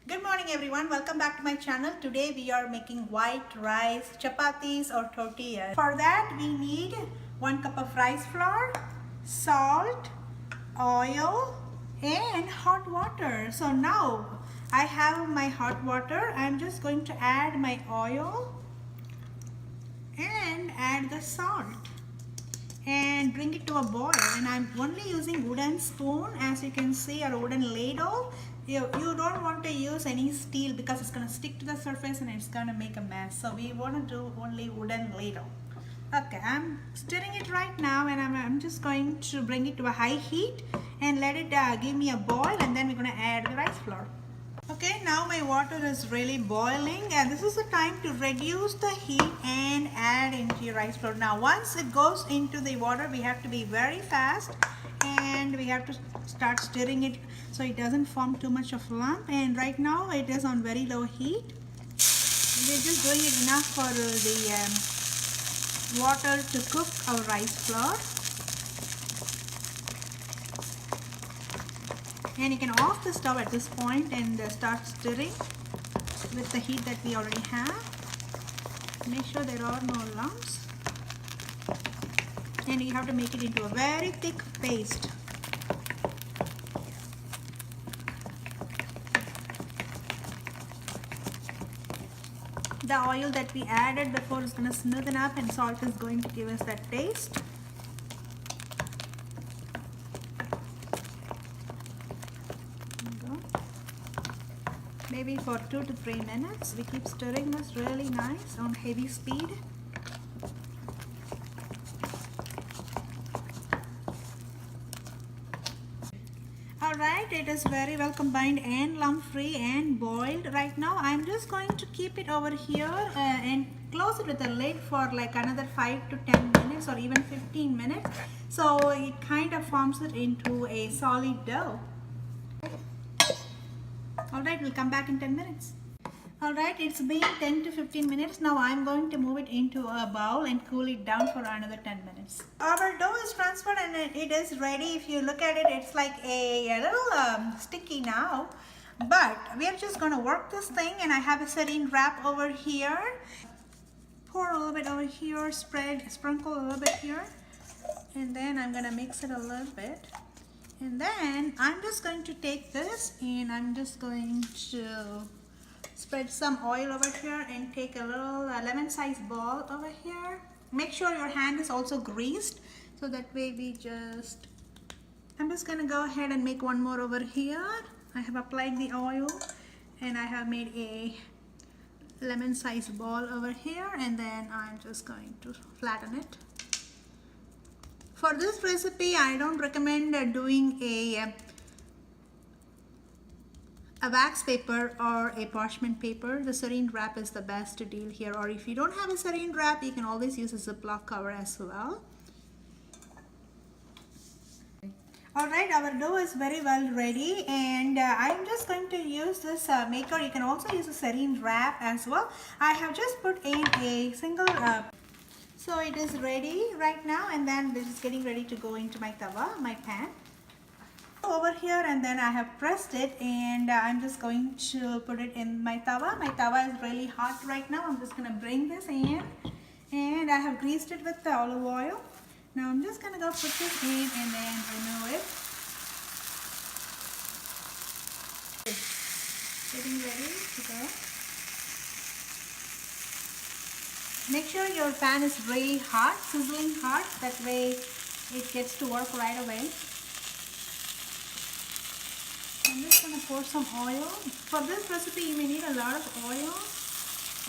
Good morning everyone, welcome back to my channel. Today we are making white rice chapatis or tortillas. For that we need 1 cup of rice flour, salt, oil and hot water. So now I have my hot water. I'm just going to add my oil and add the salt and bring it to a boil, and I'm only using wooden spoon, as you can see, or wooden ladle. You don't want to use any steel because it's going to stick to the surface and it's going to make a mess. So we want to do only wooden ladle. Okay, I'm stirring it right now, and I'm just going to bring it to a high heat and let it give me a boil, and then we're going to add the rice flour. Okay, now my water is really boiling, and this is the time to reduce the heat and add into your rice flour. Now once it goes into the water, we have to be very fast and we have to start stirring it so it doesn't form too much of lump. And right now it is on very low heat. We're just doing it enough for the water to cook our rice flour. And you can off the stove at this point and start stirring with the heat that we already have. Make sure there are no lumps. And you have to make it into a very thick paste. The oil that we added before is going to smoothen up, and salt is going to give us that taste. Maybe for 2 to 3 minutes. We keep stirring this really nice on heavy speed. Alright, it is very well combined and lump free and boiled. Right now I'm just going to keep it over here and close it with a lid for like another 5 to 10 minutes or even 15 minutes. So it kind of forms it into a solid dough. Alright, we'll come back in 10 minutes. Alright, it's been 10 to 15 minutes. Now I'm going to move it into a bowl and cool it down for another 10 minutes. Our dough is transferred and it is ready. If you look at it, it's like a little sticky now. But we are just going to work this thing, and I have a saran wrap over here. Pour a little bit over here, sprinkle a little bit here. And then I'm going to mix it a little bit. And then I'm just going to take this and I'm just going to spread some oil over here and take a little lemon-sized ball over here. Make sure your hand is also greased, so that way I'm just going to go ahead and make one more over here. I have applied the oil and I have made a lemon-sized ball over here, and then I'm just going to flatten it. For this recipe, I don't recommend doing a wax paper or a parchment paper. The saran wrap is the best deal here, or if you don't have a saran wrap, you can always use a Ziploc cover as well. Alright, our dough is very well ready, and I'm just going to use this maker. You can also use a saran wrap as well. I have just put in a single so it is ready right now, and then this is getting ready to go into my tawa, my pan. Over here, and then I have pressed it, and I'm just going to put it in my tawa. My tawa is really hot right now. I'm just going to bring this in, and I have greased it with the olive oil. Now I'm just going to go put this in and then remove it. Getting ready to go. Make sure your pan is really hot, sizzling hot. That way it gets to work right away. I'm just going to pour some oil. For this recipe, you may need a lot of oil,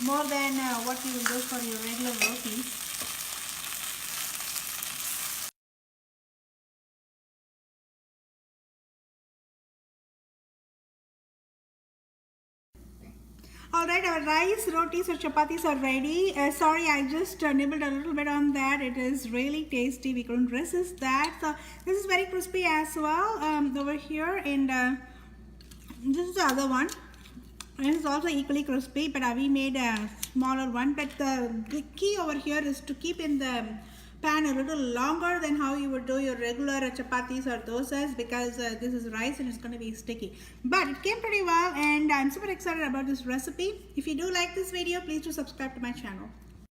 more than what you will do for your regular rotis. Alright, our rice, rotis or chapatis are ready. Sorry, I just nibbled a little bit on that. It is really tasty. We couldn't resist that. So this is very crispy as well over here. And this is the other one. This is also equally crispy, but we made a smaller one. But the key over here is to keep in the pan a little longer than how you would do your regular chapatis or dosas, because this is rice and it's going to be sticky. But it came pretty well, and I'm super excited about this recipe. If you do like this video, please do subscribe to my channel.